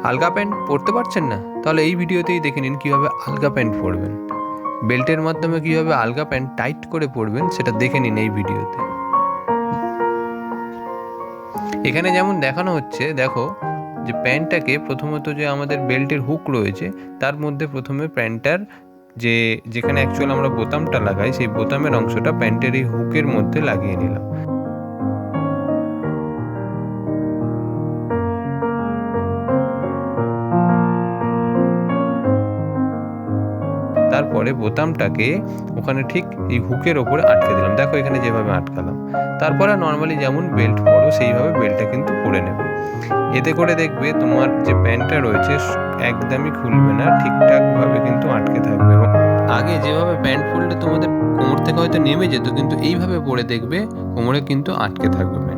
আলগা প্যান্ট পরতে পারছেন না? তাহলে এই ভিডিওতেই দেখে নিন কীভাবে আলগা প্যান্ট পরবেন। বেল্টের মাধ্যমে কীভাবে আলগা প্যান্ট টাইট করে পরবেন সেটা দেখে নিন এই ভিডিওতে। এখানে যেমন দেখানো হচ্ছে, দেখো যে প্যান্টটাকে প্রথমত যে আমাদের বেল্টের হুক রয়েছে তার মধ্যে প্রথমে প্যান্টটার যেখানে অ্যাকচুয়াল আমরা বোতামটা লাগাই সেই বোতামের অংশটা প্যান্টের এই হুকের মধ্যে লাগিয়ে নিলাম। তারপরে বোতামটাকে ওখানে ঠিক এই হুকের ওপরে আটকে দিলাম। দেখো এখানে যেভাবে আটকালাম। তারপরে নর্মালি যেমন বেল্ট পরো সেইভাবে বেল্টটা কিন্তু পরে নেবে। এতে করে দেখবে তোমার যে প্যান্টটা রয়েছে একদমই খুলবে না, ঠিকঠাকভাবে কিন্তু আটকে থাকবে। এবং আগে যেভাবে প্যান্ট পরলে তোমাদের কোমর থেকে হয়তো নেমে যেত, কিন্তু এইভাবে পরে দেখবে কোমরে কিন্তু আটকে থাকবে।